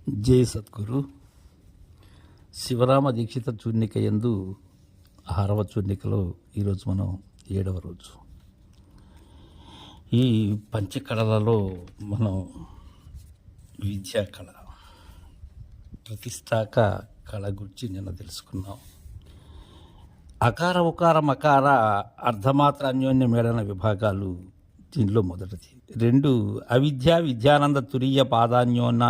జై సద్గురు. శివరామ దీక్షిత చూర్ణిక యందు 6వ చూర్ణికలో ఈరోజు మనం 7వ రోజు. ఈ పంచకళలలో మనం విద్యా కళ, ప్రతిష్టాక కళ గురించి నిన్న తెలుసుకున్నాం. అకార ఉకార మకార అర్ధమాత్ర అన్యోన్య మేళన విభాగాలు దీనిలో మొదటిది. 2 అవిద్య విద్యానంద తురీయ పాదాన్యోన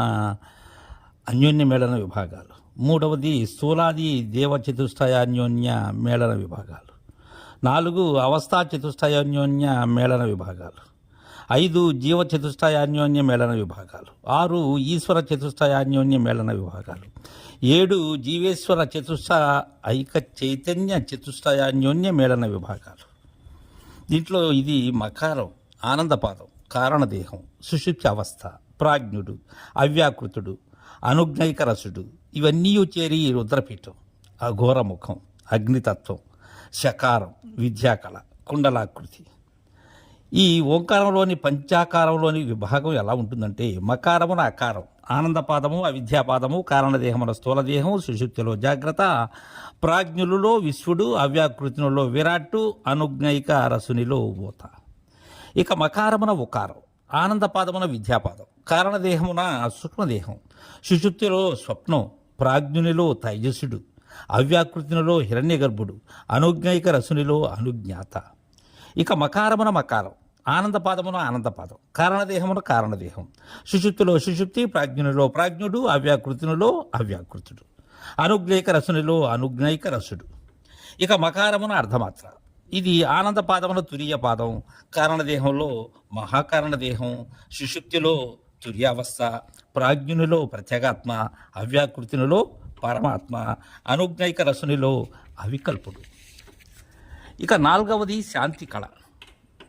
అన్యోన్య మేళన విభాగాలు. 3వది స్థూలాది దేవ చతుష్టయాన్యోన్య మేళన విభాగాలు. 4 అవస్థా చతుష్టయాన్యోన్య మేళన విభాగాలు. 5 జీవ చతుష్టయాన్యోన్య మేళన విభాగాలు. 6 ఈశ్వర చతుష్టయాన్యోన్య మేళన విభాగాలు. 7 జీవేశ్వర చతుష్ట ఐక చైతన్య చతుష్టయాన్యోన్య మేళన విభాగాలు. దీంట్లో ఇది మకారం, ఆనందపాదం, కారణదేహం, సుషుప్తి అవస్థ, ప్రాజ్ఞుడు, అవ్యాకృతుడు, అనుజ్ఞైక రసుడు, ఇవన్నీ చేరి రుద్రపీఠం, అఘోరముఖం, అగ్నితత్వం, శకారం, విద్యాకళ, కుండలాకృతి. ఈ ఓంకారంలోని పంచాకారంలోని విభాగం ఎలా ఉంటుందంటే మకారమున అకారం, ఆనందపాదము, అవిద్యాపాదము, కారణదేహమున స్థూలదేహం, సుషుప్తిలో జాగ్రత్త, ప్రాజ్ఞులలో విశ్వడు, అవ్యాకృతిలో విరాట్టు, అనుజ్ఞైక రసునిలో ఊత. ఇక మకారమున ఉకారం, ఆనందపాదమున విద్యాపాదం, కారణదేహమున సూక్ష్మదేహం, సుషుప్తిలో స్వప్నం, ప్రాజ్ఞునిలో తైజసుడు, అవ్యాకృతినిలో హిరణ్యగర్భుడు, అనుజ్ఞైక రసునిలో అనుజ్ఞాత. ఇక మకారమున మకారం, ఆనందపాదమున ఆనందపాదం, కారణదేహమున కారణదేహం, సుషుప్తిలో సుషుప్తి, ప్రాజ్ఞునిలో ప్రాజ్ఞుడు, అవ్యాకృతినిలో అవ్యాకృతుడు, అనుజ్ఞైక రసునిలో అనుజ్ఞైక రసుడు. ఇక మకారమున అర్ధమాత్ర, ఇది ఆనందపాదమున తురీయ పాదం, కారణదేహంలో మహాకారణదేహం, సుషుప్తిలో తుర్యావస్థ, ప్రాజ్ఞునిలో ప్రత్యేగాత్మ, అవ్యాకృతినిలో పరమాత్మ, అనుజ్ఞైక రసునిలో అవికల్పుడు. ఇక 4వది శాంతి కళ.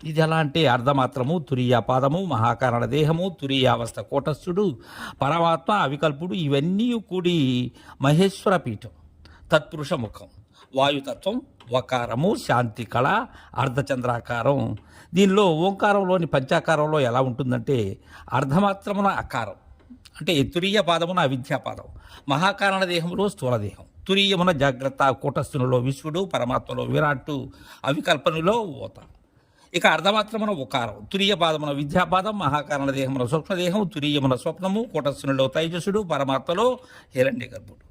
ఇది ఎలా అంటే అర్ధమాత్రము, తురీయాపాదము, మహాకారణ దేహము, తురీయావస్థ కూటస్థుడు, పరమాత్మ, అవికల్పుడు, ఇవన్నీ కూడి మహేశ్వర పీఠం, తత్పురుష ముఖం, వాయుతత్వం, వకారము, శాంతి కళ, అర్ధచంద్రాకారం. దీనిలో ఓంకారంలోని పంచాకారంలో ఎలా ఉంటుందంటే అర్ధమాత్రమున అకారం, అంటే తురీయ పాదమున అవిద్యాపాదం, మహాకారణ దేహంలో స్థూలదేహం, తురీయమున జాగ్రత్త, కూటస్థునిలో విశ్వడు, పరమాత్మలో విరాట్టు, అవికల్పనలో ఓత. ఇక అర్ధమాత్రమున ఉకారం, తురీయ పాదమున విద్యాపాదం, మహాకారణ దేహమున సూక్ష్మదేహం, తురీయమున స్వప్నము, కూటస్థునిలో తైజసుడు, పరమాత్మలో హిరణ్యగర్భుడు,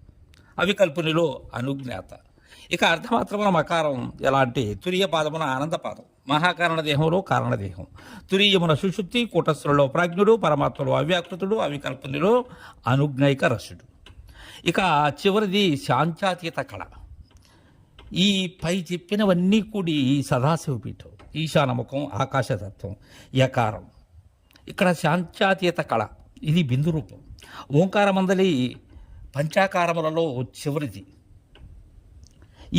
అవికల్పునిలో అనుజ్ఞాత. ఇక అర్ధమాత్రమున మకారం ఎలా అంటే తురీయ పాదమున ఆనందపాదం, మహాకారణ దేహంలో కారణదేహం, తురీయమున సుషుప్తి, కూటస్థులలో ప్రాజ్ఞుడు, పరమాత్మలో అవ్యాకృతుడు, అవికల్పనిలో అనుజ్ఞైక రసుడు. ఇక చివరిది శాంత్యాతీత కళ. ఈ పై చెప్పినవన్నీ కూడి సదాశివపీఠం, ఈశానముఖం, ఆకాశతత్వం, యకారం. ఇక్కడ శాంత్యాతీత కళ, ఇది బిందు రూపం. ఓంకారమందలి పంచాకారములలో చివరిది.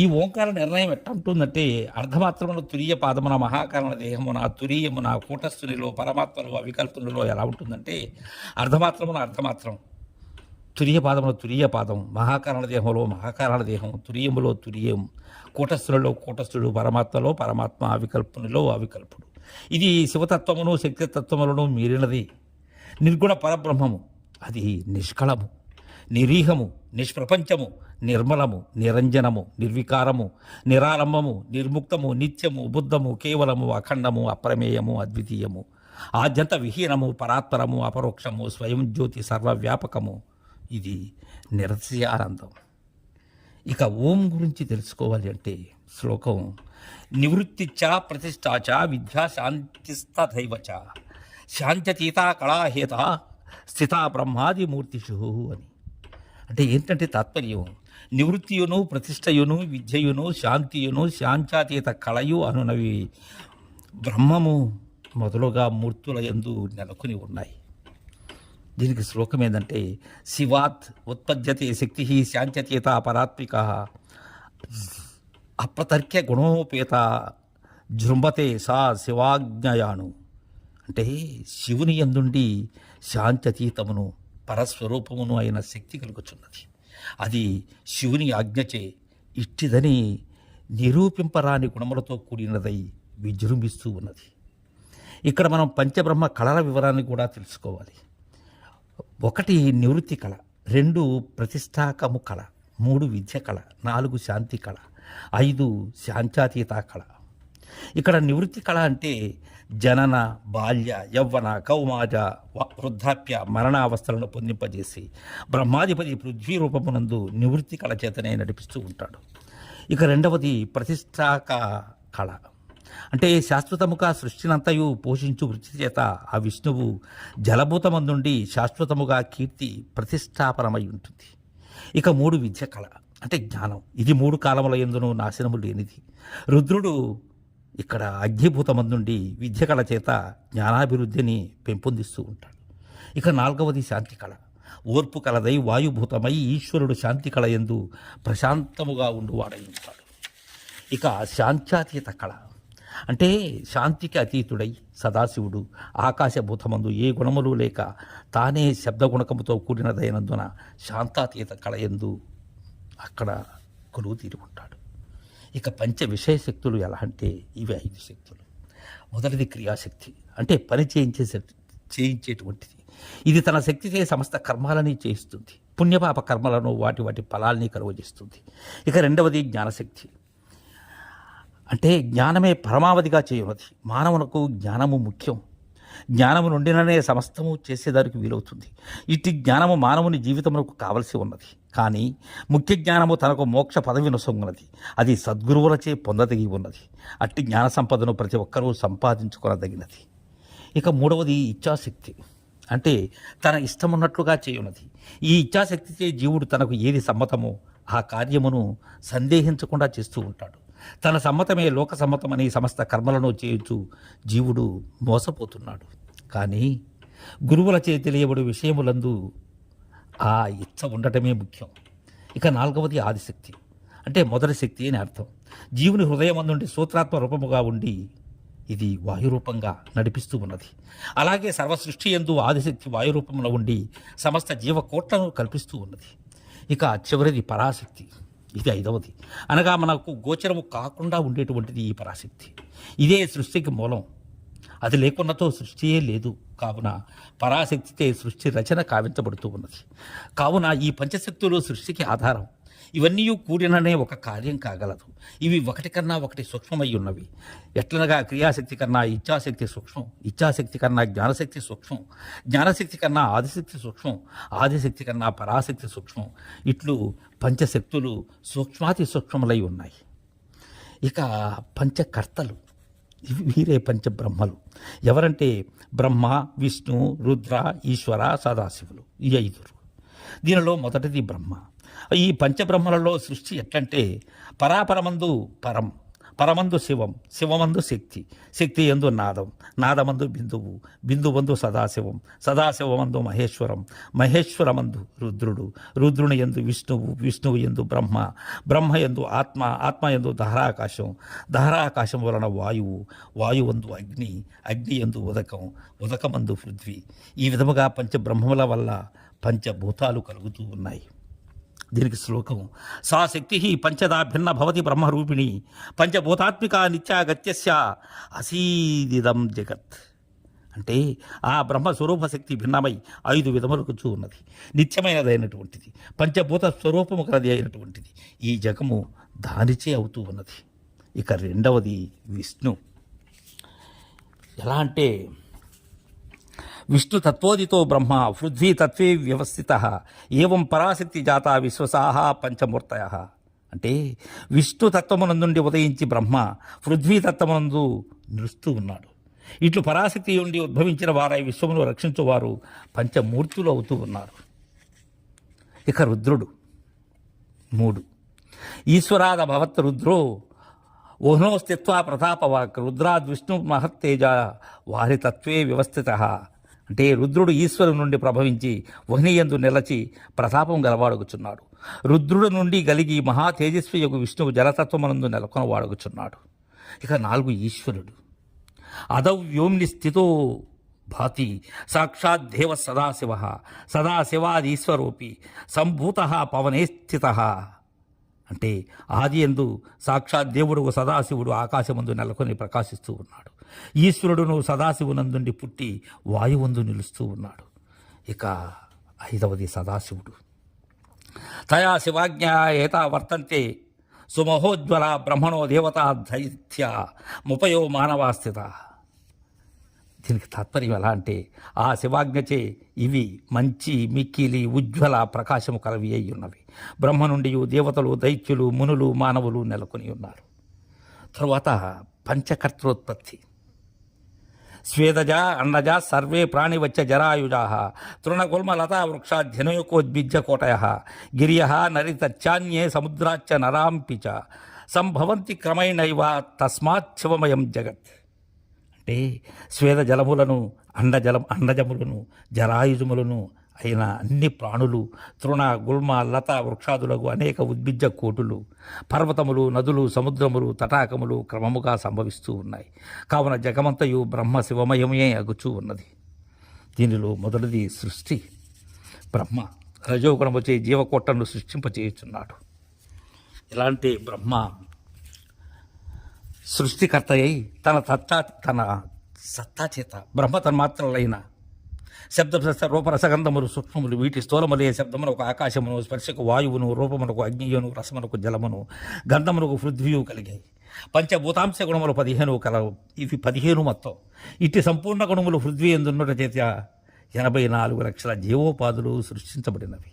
ఈ ఓంకార నిర్ణయం ఎట్లా ఉంటుందంటే అర్ధమాత్రమున తురీయ పాదమున, మహాకారణ దేహమున, తురీయమున, కూటస్థునిలో, పరమాత్మలో, అవికల్పనలో ఎలా ఉంటుందంటే అర్ధమాత్రమున అర్ధమాత్రం, తురీయ పాదమున తురీయ పాదం, మహాకారణ దేహంలో మహాకారణ దేహం, తురీయములో తురీయం, కూటస్థునిలో కూటస్థుడు, పరమాత్మలో పరమాత్మ, అవికల్పనిలో అవికల్పుడు. ఇది శివతత్వమును శక్తితత్వములను మీరినది. నిర్గుణ పరబ్రహ్మము, అది నిష్కళము, నిరీహము, నిష్ప్రపంచము, నిర్మలము, నిరంజనము, నిర్వికారము, నిరారంభము, నిర్ముక్తము, నిత్యము, బుద్ధము, కేవలము, అఖండము, అప్రమేయము, అద్వితీయము, ఆద్యంత విహీనము, పరాత్పరము, అపరోక్షము, స్వయం జ్యోతి, సర్వవ్యాపకము. ఇది నిరస్యానందం. ఇక ఓం గురించి తెలుసుకోవాలి అంటే శ్లోకం నివృత్తిచ్చ ప్రతిష్టాచ విద్యా శాంతిస్తథైవచ శాంత్యతీతా కళాహేత స్థితా బ్రహ్మాది మూర్తిషు అని. అంటే ఏంటంటే తాత్పర్యం నివృత్తియును, ప్రతిష్టయును, విద్యయును, శాంతియును, శాంత్యాతీత కళయు అనునవి బ్రహ్మము మొదలుగా మూర్తుల యందు నెలకొని ఉన్నాయి. దీనికి శ్లోకం ఏంటంటే శివాత్ ఉత్పద్యతే శక్తి శాంత్యతీత పరాత్మిక అప్రతర్క్య గుణోపేత జృంభతే సా శివాజ్ఞయాను. అంటే శివుని యందుండి శాంత్యతీతమును, పరస్వరూపమును అయిన శక్తి కలుగుచున్నది. అది శివుని ఆజ్ఞచే ఇట్టిదని నిరూపింపరాని గుణములతో కూడినదై విజృంభిస్తూ ఉన్నది. ఇక్కడ మనం పంచబ్రహ్మ కళల వివరాన్ని కూడా తెలుసుకోవాలి. ఒకటి నివృత్తి కళ, 2 ప్రతిష్టాకము కళ, 3 విద్య కళ, 4 శాంతి కళ, 5 శాంత్యాతీత కళ. ఇక్కడ నివృత్తి కళ అంటే జనన, బాల్య, యవ్వన, కౌమాజ, వృద్ధాప్య, మరణావస్థలను పొందింపజేసి బ్రహ్మాధిపతి పృథ్వీ రూపమునందు నివృత్తి కళ చేతనే నడిపిస్తూ ఉంటాడు. ఇక రెండవది ప్రతిష్టాక కళ అంటే శాశ్వతముగా సృష్టినంతయు పోషించు వృత్తి చేత ఆ విష్ణువు జలభూతమందుండి శాశ్వతముగా కీర్తి ప్రతిష్టాపనమై ఉంటుంది. ఇక 3 విద్య కళ అంటే జ్ఞానం. ఇది 3 కాలముల యందును నాశనము లేనిది. రుద్రుడు ఇక్కడ అగ్నిభూతమందుండి విద్య కళ చేత జ్ఞానాభివృద్ధిని పెంపొందిస్తూ ఉంటాడు. ఇక 4వది శాంతి కళ. ఓర్పు కలదై వాయుభూతమై ఈశ్వరుడు శాంతి కళ యందు ప్రశాంతముగా ఉండువాడై ఉంటాడు. ఇక శాంత్యాతీత కళ అంటే శాంతికి అతీతుడై సదాశివుడు ఆకాశభూతమందు ఏ గుణములు లేక తానే శబ్దగుణకముతో కూడినదైనందున శాంతాతీత కళ యందు అక్కడ కొలువు తీరి ఉంటాడు. ఇక పంచ విషయ శక్తులు ఎలా అంటే ఇవి 5 శక్తులు. మొదటిది క్రియాశక్తి అంటే పని చేయించేటువంటిది. ఇది తన శక్తిచే సమస్త కర్మాలని చేయిస్తుంది. పుణ్యపాప కర్మలను వాటి ఫలాల్ని కలుగజేస్తుంది. ఇక రెండవది జ్ఞానశక్తి అంటే జ్ఞానమే పరమావధిగా చేయున్నది. మానవునకు జ్ఞానము ముఖ్యం. జ్ఞానము నుండిననే సమస్తము చేసేదానికి వీలవుతుంది. ఇట్టి జ్ఞానము మానవుని జీవితమునకు కావలసి ఉన్నది. కానీ ముఖ్య జ్ఞానము తనకు మోక్ష పదవి నొసంగున్నది. అది సద్గురువులచే పొందదగి ఉన్నది. అట్టి జ్ఞాన సంపదను ప్రతి ఒక్కరూ సంపాదించుకొనదగినది. ఇక 3వది ఇచ్ఛాశక్తి అంటే తన ఇష్టమున్నట్లుగా చేయున్నది. ఈ ఇచ్ఛాశక్తిచే జీవుడు తనకు ఏది సమ్మతమో ఆ కార్యమును సందేహించకుండా చేస్తూ ఉంటాడు. తన సమ్మతమే లోక సమ్మతమని సమస్త కర్మలను చేయుచు జీవుడు మోసపోతున్నాడు. కానీ గురువులచే తెలియబడు విషయములందు ఆ ఇచ్చ ఉండటమే ముఖ్యం. ఇక 4వది ఆదిశక్తి అంటే మొదటి శక్తి అని అర్థం. జీవుని హృదయమందుండి సూత్రాత్మ రూపముగా ఉండి ఇది వాయురూపంగా నడిపిస్తూ ఉన్నది. అలాగే సర్వసృష్టి యందు ఆదిశక్తి వాయురూపంలో ఉండి సమస్త జీవకోట్లను కల్పిస్తూ ఉన్నది. ఇక చివరిది పరాశక్తి. ఇది 5వది. అనగా మనకు గోచరము కాకుండా ఉండేటువంటిది ఈ పరాశక్తి. ఇదే సృష్టికి మూలం. అది లేకున్నతో సృష్టియే లేదు. కావున పరాశక్తితే సృష్టి రచన కావించబడుతూ ఉన్నది. కావున ఈ పంచశక్తులు సృష్టికి ఆధారం. ఇవన్నీ కూడిననే ఒక కార్యం కాగలదు. ఇవి ఒకటి కన్నా ఒకటి సూక్ష్మమై ఉన్నవి. ఎట్లనగా క్రియాశక్తి కన్నా ఇచ్ఛాశక్తి సూక్ష్మం, ఇచ్ఛాశక్తి కన్నా జ్ఞానశక్తి సూక్ష్మం, జ్ఞానశక్తి కన్నా ఆదిశక్తి సూక్ష్మం, ఆదిశక్తి కన్నా పరాశక్తి సూక్ష్మం. ఇట్లు పంచశక్తులు సూక్ష్మాతి సూక్ష్మములై ఉన్నాయి. ఇక పంచకర్తలు వీరే పంచబ్రహ్మలు. ఎవరంటే బ్రహ్మ, విష్ణు, రుద్ర, ఈశ్వర, సదాశివులు. ఈ 5. దీనిలో మొదటిది బ్రహ్మ. ఈ పంచబ్రహ్మలలో సృష్టి ఎట్లంటే పరాపరమందు పరం, పరమందు శివం, శివమందు శక్తి, శక్తి యందు నాదం, నాదమందు బిందువు, బిందువందు సదాశివం, సదాశివమందు మహేశ్వరం, మహేశ్వరమందు రుద్రుడు, రుద్రుని యందు విష్ణువు, విష్ణువు యందు బ్రహ్మ, బ్రహ్మ యందు ఆత్మ, ఆత్మ యందు దహరాకాశం, దహరాకాశం వలన వాయువు, వాయువందు అగ్ని, అగ్ని యందు ఉదకం, ఉదకమందు పృథ్వీ. ఈ విధముగా పంచబ్రహ్మముల వల్ల పంచభూతాలు కలుగుతూ ఉన్నాయి. దీనికి శ్లోకం సా శక్తి పంచదా భిన్న భవతి బ్రహ్మరూపిణి పంచభూతాత్మిక నిత్యాగత్యస్య అసీదిదం జగత్. అంటే ఆ బ్రహ్మస్వరూప శక్తి భిన్నమై 5 విధములకు ఉన్నది. నిత్యమైనదైనటువంటిది, పంచభూత స్వరూపము కలది అయినటువంటిది. ఈ జగము దానిచే అవుతూ ఉన్నది. ఇక రెండవది విష్ణు. ఎలా అంటే విష్ణు తత్వోదితో బ్రహ్మ పృథ్వీ తత్వే వ్యవస్థిత ఏవం పరాశక్తి జాత విశ్వసాహ పంచమూర్తయ. అంటే విష్ణు తత్వమునందుండి ఉదయించి బ్రహ్మ పృథ్వీ తత్వమునందు నిలుస్తూ ఉన్నాడు. ఇట్లు పరాశక్తి నుండి ఉద్భవించిన వారై విశ్వమును రక్షించువారు పంచమూర్తులు అవుతూ ఉన్నారు. ఇక రుద్రుడు 3. ఈశ్వరాద భవత్ రుద్రో ఓహ్నోస్తిత్వ ప్రతాపవాక్ రుద్రాద్ విష్ణు మహత్తేజ వారి తత్వే వ్యవస్థిత. అంటే రుద్రుడు ఈశ్వరు నుండి ప్రభవించి వహ్నియందు నిలచి ప్రతాపం గలవాడుగుచున్నాడు. రుద్రుడు నుండి కలిగి మహా తేజస్వియగు విష్ణువు జలతత్వమునందు నెలకొనవాడుగుచున్నాడు. ఇక 4 ఈశ్వరుడు. అదౌ వ్యోమ్ని స్థితో భాతి సాక్షాత్ దేవ సదాశివ, సదాశివాదీశ్వరోపి సంభూత పవనే స్థిత. అంటే ఆది యందు సాక్షాత్ దేవుడు సదాశివుడు ఆకాశమందు నెలకొని ప్రకాశిస్తూ ఉన్నాడు. ఈశ్వరుడును సదాశివునందుండి పుట్టి వాయువందు నిలుస్తూ ఉన్నాడు. ఇక ఐదవది సదాశివుడు. తయా శివాజ్ఞా ఏతా వర్తంతే సుమహోజ్వల బ్రహ్మణో దేవతా దైత్య ముపయో మానవా స్థిత. దీనికి తాత్పర్యం ఎలా అంటే, ఆ శివాజ్ఞచే ఇవి మంచి మిక్కిలి ఉజ్వల ప్రకాశము కలవి అయి ఉన్నవి. బ్రహ్మ నుండి దేవతలు దైత్యులు మునులు మానవులు నెలకొని ఉన్నారు. తరువాత పంచకర్తృత్పత్తి. స్వేదజ అన్నజ సర్వే ప్రాణివచ్చ జరాయుజా తృణగుల్మలతా వృక్షాధ్యనయోకోద్భిజ్య కోటయ గిర్య నరితచ్చాన్యే సముద్రాచ్చ నరాంపి చ సంభవంతి క్రమేణైవ తస్మాత్ జగత్. అంటే స్వేద జలములను అండజములను జరాయుజములను అయిన అన్ని ప్రాణులు, తృణ గుల్మ లత వృక్షాదులకు అనేక ఉద్భిజ్జ కోటులు, పర్వతములు, నదులు, సముద్రములు, తటాకములు క్రమముగా సంభవిస్తూ ఉన్నాయి. కావున జగమంతయు బ్రహ్మ శివమయమే అగుచూ ఉన్నది. దీనిలో మొదటిది సృష్టి. బ్రహ్మ రజోగుణముచే జీవకోట్లను సృష్టింపచేయుచున్నాడు. ఇలాంటి బ్రహ్మ సృష్టికర్త అయి తన సత్తా చేత బ్రహ్మ తన్మాత్రలైన శబ్ద రూపరసగంధములు సూక్ష్మములు, వీటి స్థూలములే శబ్దమునకు ఆకాశమును, స్పర్శకు వాయువును, రూపమునకు అగ్నియును, రసమునకు జలమును, గంధమునకు పృథ్వీయు కలిగాయి. పంచభూతాంశ గుణములు 15 కలవు. ఇవి 15 మొత్తం. ఇట్టి సంపూర్ణ గుణములు పృథ్వీ ఎందున్నట చేత 84 లక్షల జీవోపాధులు సృష్టించబడినవి.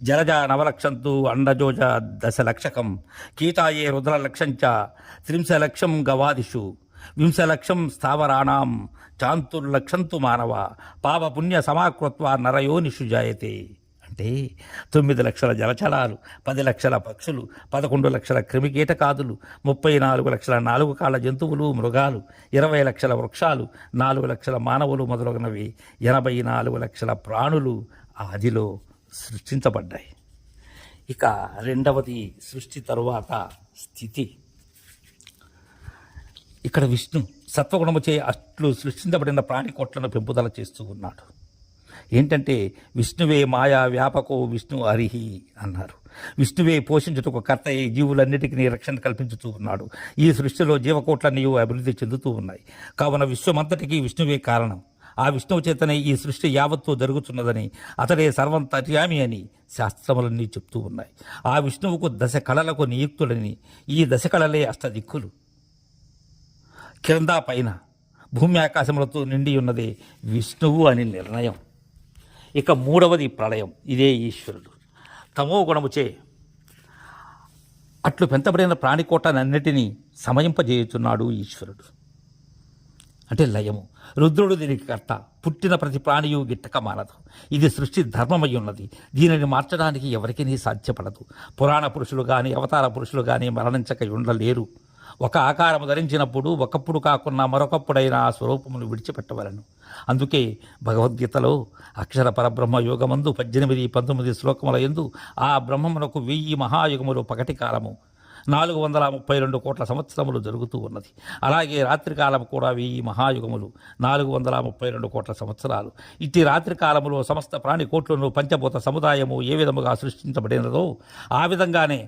జలజ నవలక్షంతు అండజోజ 10 లక్షకం కీటాయే రుద్రలక్షంచ 30 లక్షం గవాదిషు 20 లక్షం స్థావరాణం చాంతుర్లక్షంతు మానవ పాపపుణ్య సమాకృత్వ నరయోనిషు జాయతే. అంటే 9 లక్షల జలచరాలు, 10 లక్షల పక్షులు, 11 లక్షల క్రిమికీటకాదులు, 34 లక్షల 4 కాళ్ళ జంతువులు మృగాలు, 20 లక్షల వృక్షాలు, 4 లక్షల మానవులు మొదలగునవి 84 లక్షల ప్రాణులు ఆదిలో సృష్టించబడ్డాయి. ఇక రెండవది సృష్టి తరువాత స్థితి. ఇక్కడ విష్ణు సత్వగుణముచే అట్లు సృష్టించబడిన ప్రాణికోట్లను పెంపుదల చేస్తూ ఉన్నాడు. ఏంటంటే విష్ణువే మాయా వ్యాపకో విష్ణు హరిహి అన్నారు. విష్ణువే పోషించుటకు కర్త అయి జీవులన్నిటికీ రక్షణ కల్పించుతూ ఉన్నాడు. ఈ సృష్టిలో జీవకోట్లన్నీ అభివృద్ధి చెందుతూ ఉన్నాయి. కావున విశ్వమంతటికీ విష్ణువే కారణం. ఆ విష్ణువు చేతనే ఈ సృష్టి యావత్తు జరుగుతున్నదని, అతడే సర్వంతర్యామి అని శాస్త్రములన్నీ చెప్తూ ఉన్నాయి. ఆ విష్ణువుకు 10 కళలకు నియుక్తుడని, ఈ 10 కళలే అష్టదిక్కులు. కింద పైన భూమి ఆకాశములతో నిండి ఉన్నదే విష్ణువు అని నిర్ణయం. ఇక మూడవది ప్రళయం. ఇదే ఈశ్వరుడు. తమో గుణముచే అట్లు పెంచబడిన ప్రాణికోటనన్నిటినీ సమయింపజేయుచున్నాడు ఈశ్వరుడు. అంటే లయము. రుద్రుడు దీనికి కర్త. పుట్టిన ప్రతి ప్రాణియు గిట్టక మానదు. ఇది సృష్టి ధర్మమై ఉన్నది. దీనిని మార్చడానికి ఎవరికీ సాధ్యపడదు. పురాణ పురుషులు కానీ అవతార పురుషులు కానీ మరణించక ఉండలేరు. ఒక ఆకారము ధరించినప్పుడు ఒకప్పుడు కాకుండా మరొకప్పుడైనా ఆ స్వరూపమును విడిచిపెట్టవలను. అందుకే భగవద్గీతలో అక్షర పరబ్రహ్మ యోగమందు 18, 19 శ్లోకముల యందు ఆ బ్రహ్మమునకు 1000 మహాయుగములు పగటి కాలము 432 కోట్ల సంవత్సరములు జరుగుతూ ఉన్నది. అలాగే రాత్రికాలం కూడా 1000 మహాయుగములు 432 కోట్ల సంవత్సరాలు. ఇట్టి రాత్రికాలములో సమస్త ప్రాణికోట్లను పంచభూత సముదాయము ఏ విధముగా సృష్టించబడినదో ఆ విధంగానే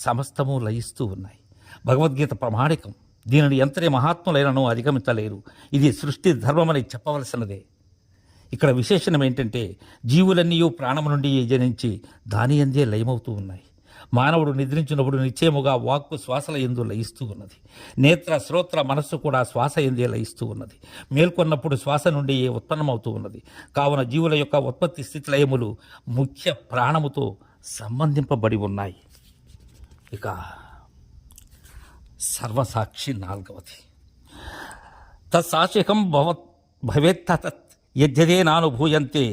సమస్తము లయిస్తూ ఉన్నాయి. భగవద్గీత ప్రామాణికం. దీనిని ఎంతటి మహాత్ములైనను అధిగమించలేరు. ఇది సృష్టి ధర్మమని చెప్పవలసినదే. ఇక్కడ విశేషణం ఏంటంటే జీవులన్నీ ప్రాణము నుండి జనించి దాని యందే లయమవుతూ ఉన్నాయి. మానవుడు నిద్రించినప్పుడు నిశ్చయముగా వాక్కు శ్వాసల యందు లయిస్తూ ఉన్నది. నేత్ర శ్రోత్ర మనస్సు కూడా శ్వాస యందే లయిస్తూ ఉన్నది. మేల్కొన్నప్పుడు శ్వాస నుండి ఉత్పన్నమవుతూ ఉన్నది. కావున జీవుల యొక్క ఉత్పత్తి స్థితి లయములు ముఖ్య ప్రాణముతో సంబంధింపబడి ఉన్నాయి. ఇక సర్వసాక్షి నాలుగవది. తత్సాక్షికం భవేత్త తత్ యజ్ఞదే నానుభూయంతే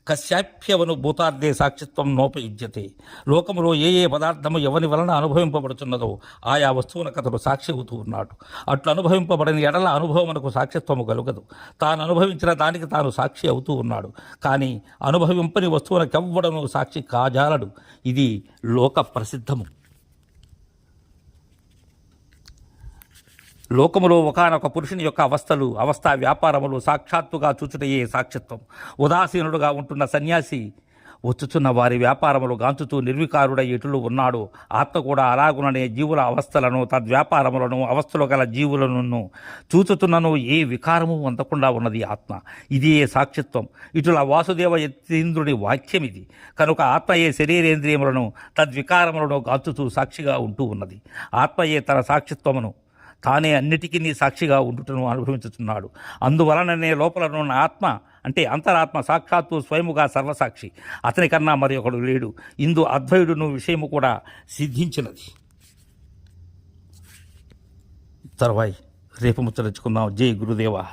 కశ్యాప్యవనుభూతార్థే సాక్షిత్వం నోపయుజ్యతే. లోకములో ఏ పదార్థము ఎవని వలన అనుభవింపబడుతున్నదో ఆయా వస్తువులకు అతడు సాక్షి అవుతూ ఉన్నాడు. అట్లు అనుభవింపబడిన ఎడల అనుభవమునకు సాక్షిత్వము కలుగదు. తాను అనుభవించిన దానికి తాను సాక్షి అవుతూ ఉన్నాడు. కానీ అనుభవింపని వస్తువునకెవ్వడను సాక్షి కాజాలడు. ఇది లోక ప్రసిద్ధము. లోకములో ఒకానొక పురుషుని యొక్క అవస్థా వ్యాపారములు సాక్షాత్తుగా చూచుటయే సాక్షిత్వం. ఉదాసీనుడుగా ఉంటున్న సన్యాసి వచ్చుచున్న వారి వ్యాపారములు గాంచుతూ నిర్వికారుడై ఎటులు ఉన్నాడు. ఆత్మ కూడా అలాగుననే జీవుల అవస్థలను, తద్వ్యాపారములను, అవస్థలో గల జీవులను చూచుతున్నను ఏ వికారము అందకుండా ఉన్నది ఆత్మ. ఇది ఏ సాక్షిత్వం. ఇటుల వాసుదేవ యతీంద్రుడి వాక్యం ఇది. కనుక ఆత్మయే శరీరేంద్రియములను, తద్వికారములను గాంచుతూ సాక్షిగా ఉంటూ ఉన్నది. ఆత్మయే తన సాక్షిత్వమును, తానే అన్నిటికీ సాక్షిగా ఉండుటను అనుభవించుతున్నాడు. అందువలననే లోపలనున్న ఆత్మ అంటే అంతరాత్మ సాక్షాత్తు స్వయముగా సర్వసాక్షి. అతని కన్నా మరి ఒకడు లేడు. ఇందు అద్వైడును విషయము కూడా సిద్ధించినది. తర్వాయి రేపు ముచ్చరించుకుందాం. జై గురుదేవా.